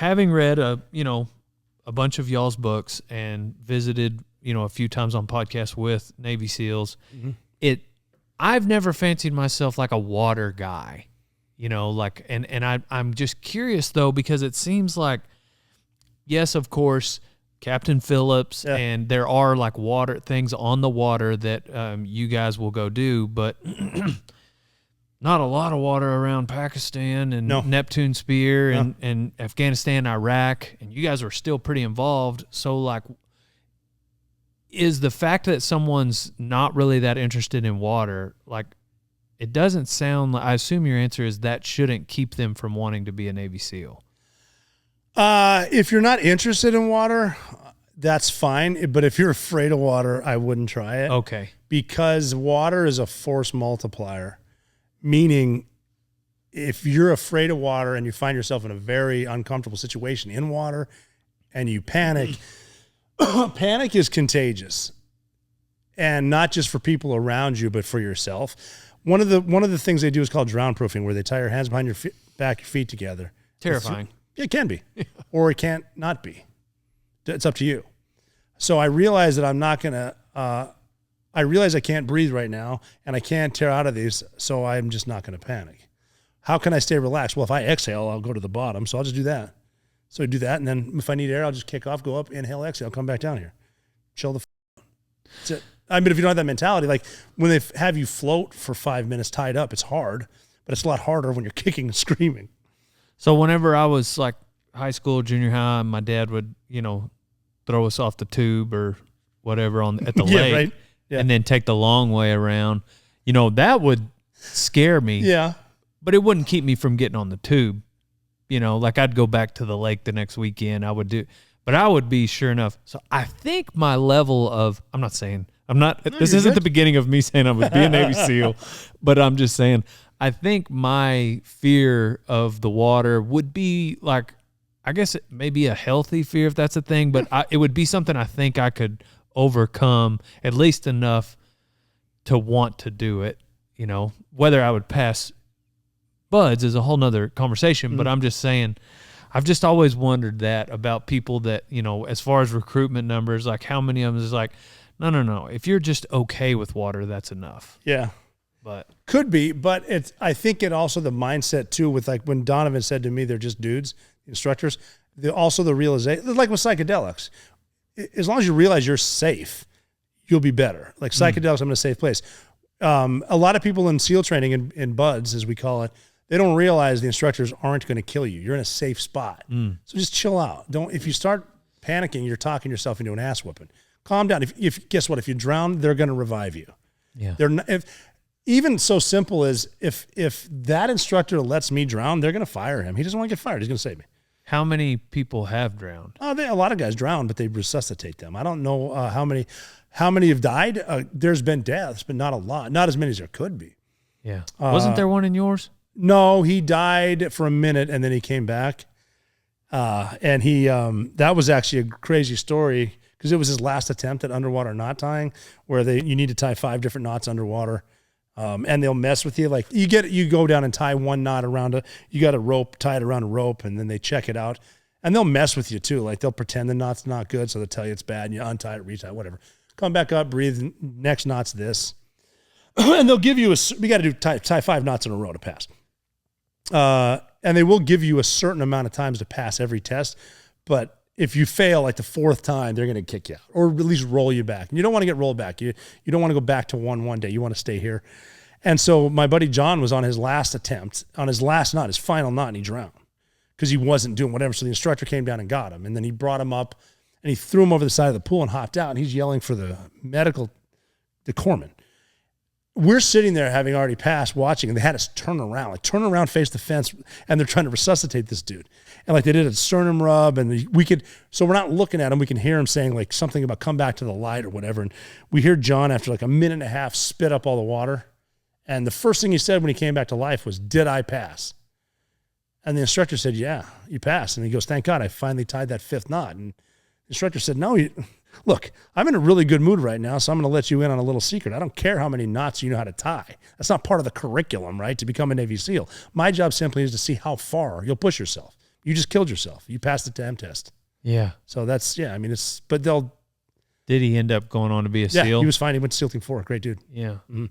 having read a bunch of y'all's books and visited, a few times on podcasts with Navy SEALs, I've never fancied myself like a water guy, I'm just curious though, because it seems like, yes, of course, Captain Phillips, and there are like water things on the water that you guys will go do, but not a lot of water around Pakistan and Neptune Spear and Afghanistan, Iraq, and you guys are still pretty involved. So, like, is the fact that someone's not really that interested in water, like, it doesn't sound like, I assume your answer is that shouldn't keep them from wanting to be a Navy SEAL. If you're not interested in water, that's fine. But if you're afraid of water, I wouldn't try it. Okay. Because water is a force multiplier. Meaning, if you're afraid of water and you find yourself in a very uncomfortable situation in water and you panic, panic is contagious. And not just for people around you, but for yourself. One of the things they do is called drown proofing, where they tie your hands behind your back, your feet together. Terrifying. It can be, or it can't not be. It's up to you. So I realize that I'm not going to, I realize I can't breathe right now and I can't tear out of these, so I'm just not going to panic. How can I stay relaxed? Well, if I exhale, I'll go to the bottom, so I'll just do that. So I do that, and then if I need air, I'll just kick off, go up, inhale, exhale, come back down here. Chill the That's it. I mean, if you don't have that mentality, like when they have you float for 5 minutes tied up, it's hard, but it's a lot harder when you're kicking and screaming. So whenever I was like high school, junior high, my dad would, throw us off the tube or whatever at the lake. Right. Yeah. And then take the long way around. That would scare me. Yeah. But it wouldn't keep me from getting on the tube. Like I'd go back to the lake the next weekend. But I would be sure enough. So I think my level of, this isn't the beginning of me saying I would be a Navy SEAL, but I'm just saying, I think my fear of the water would be like, I guess it may be a healthy fear if that's a thing, but it would be something I think I could overcome at least enough to want to do it. Whether I would pass buds is a whole nother conversation, but I'm just saying, I've just always wondered that about people that, as far as recruitment numbers, like how many of them is like, no. If you're just okay with water, that's enough. Yeah. But could be, but I think it also the mindset too, with like when Donovan said to me, they're just dudes, instructors, also the realization, like with psychedelics, as long as you realize you're safe, you'll be better. Like psychedelics, I'm in a safe place. A lot of people in SEAL training, in BUDS, as we call it, they don't realize the instructors aren't going to kill you. You're in a safe spot. So just chill out. If you start panicking, you're talking yourself into an ass whooping. Calm down. If guess what? If you drown, they're going to revive you. Yeah. They're not, even so simple as if that instructor lets me drown, they're going to fire him. He doesn't want to get fired. He's going to save me. How many people have drowned? A lot of guys drown, but they resuscitate them. I don't know how many have died. There's been deaths, but not a lot. Not as many as there could be. Yeah. Wasn't there one in yours? No, he died for a minute and then he came back. And he that was actually a crazy story because it was his last attempt at underwater knot tying, where you need to tie 5 different knots underwater. And they'll mess with you. Like you go down and tie one knot around you got a rope, tie it around a rope, and then they check it out. And they'll mess with you too. Like they'll pretend the knot's not good, so they'll tell you it's bad, and you untie it, retie it, whatever. Come back up, breathe. Next knot's this. And they'll give you we got to tie 5 knots in a row to pass. And they will give you a certain amount of times to pass every test. But if you fail like the 4th time, they're going to kick you out or at least roll you back. And you don't want to get rolled back. You don't want to go back to one day. You want to stay here. And so my buddy John was on his last attempt, on his last knot, his final knot, and he drowned because he wasn't doing whatever. So the instructor came down and got him. And then he brought him up and he threw him over the side of the pool and hopped out. And he's yelling for the corpsman. We're sitting there having already passed watching, and they had us turn around, face the fence, and they're trying to resuscitate this dude. And like they did a sternum rub, and so we're not looking at him, we can hear him saying like something about come back to the light or whatever. And we hear John after like a minute and a half spit up all the water. And the first thing he said when he came back to life was, "Did I pass?" And the instructor said, "Yeah, you passed." And he goes, "Thank God I finally tied that 5th knot." And the instructor said, "No, look, I'm in a really good mood right now, so I'm going to let you in on a little secret. I don't care how many knots you know how to tie. That's not part of the curriculum, right, to become a Navy SEAL. My job simply is to see how far you'll push yourself. You just killed yourself. You passed the TAM test. Yeah. So that's, I mean, but Did he end up going on to be a yeah, SEAL? he was fine. He went to SEAL Team 4. Great dude. Yeah. Mhm.